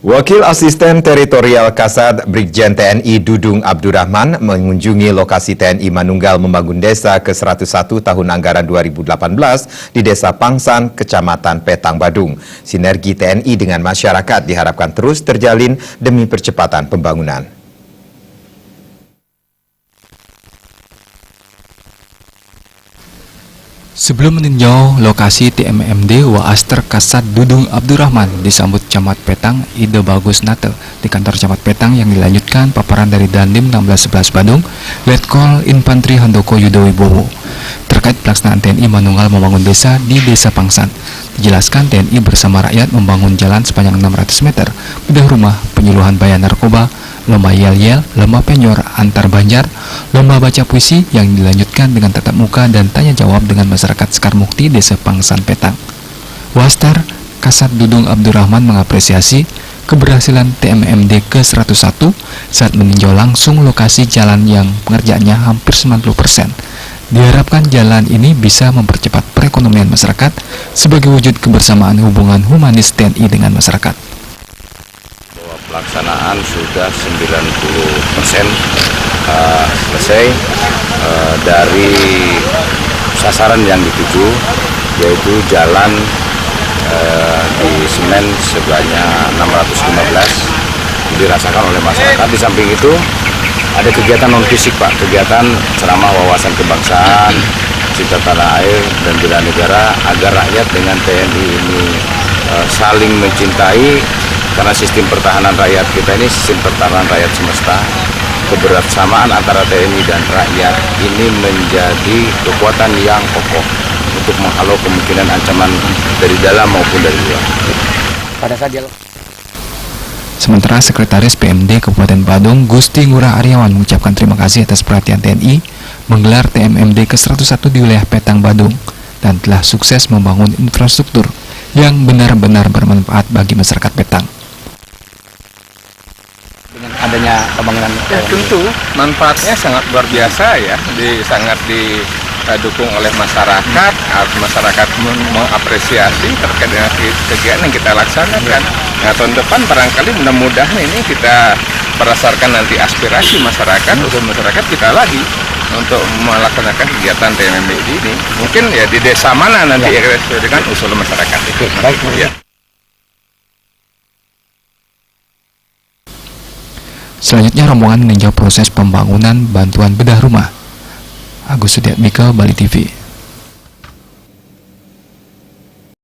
Wakil Asisten Teritorial Kasat Brigjen TNI Dudung Abdurrahman mengunjungi lokasi TNI Manunggal membangun desa ke-101 tahun anggaran 2018 di Desa Pangsan, Kecamatan Petang, Badung. Sinergi TNI dengan masyarakat diharapkan terus terjalin demi percepatan pembangunan. Sebelum meninjau lokasi TMMD Waaster Kasat Dudung Abdurrahman disambut Camat Petang Ide Bagus Nate di kantor Camat Petang yang dilanjutkan paparan dari Dandim 1611 Badung, Letkol Infantri Handoko Yudo Wibowo terkait pelaksanaan TNI Manunggal membangun desa di Desa Pangsan. Dijelaskan TNI bersama rakyat membangun jalan sepanjang 600 meter, bedah rumah, penyuluhan bahaya narkoba, lomba yel-yel, lomba penyor antar banjar, lomba baca puisi yang dilanjutkan dengan tatap muka dan tanya jawab dengan masyarakat Sekar Mukti Desa Pangsan Petang. Wastar Kasat Dudung Abdurrahman mengapresiasi keberhasilan TMMD ke-101 saat meninjau langsung lokasi jalan yang pengerjaannya hampir 90%. Diharapkan jalan ini bisa mempercepat perekonomian masyarakat sebagai wujud kebersamaan hubungan humanis TNI dengan masyarakat. Pelaksanaan sudah 90% selesai dari sasaran yang dituju, yaitu jalan di semen sebanyak 615 dirasakan oleh masyarakat. Di samping itu ada kegiatan non fisik, Pak, kegiatan ceramah wawasan kebangsaan, cinta tanah air dan bela negara agar rakyat dengan TNI ini saling mencintai. Karena sistem pertahanan rakyat kita ini sistem pertahanan rakyat semesta, kebersamaan antara TNI dan rakyat ini menjadi kekuatan yang kokoh untuk menghalau kemungkinan ancaman dari dalam maupun dari luar. Pada saat dialog. Sementara Sekretaris PMD Kabupaten Badung Gusti Ngurah Aryawan mengucapkan terima kasih atas perhatian TNI menggelar TMMD ke-101 di wilayah Petang Badung dan telah sukses membangun infrastruktur yang benar-benar bermanfaat bagi masyarakat Petang. Dengan adanya pembangunan ya, tentu manfaatnya sangat luar biasa ya, sangat didukung oleh masyarakat. Masyarakat mengapresiasi terkait dengan kegiatan yang kita laksanakan. Nah, tahun depan barangkali mudah-mudahan ini kita berdasarkan nanti aspirasi masyarakat, usul masyarakat kita lagi untuk melaksanakan kegiatan TMMD ini. Mungkin ya di desa mana nanti ya sesuai dengan usul masyarakat itu. Baik, ya. Selanjutnya rombongan meninjau proses pembangunan bantuan bedah rumah. Agus Sudiatmika, Bali TV.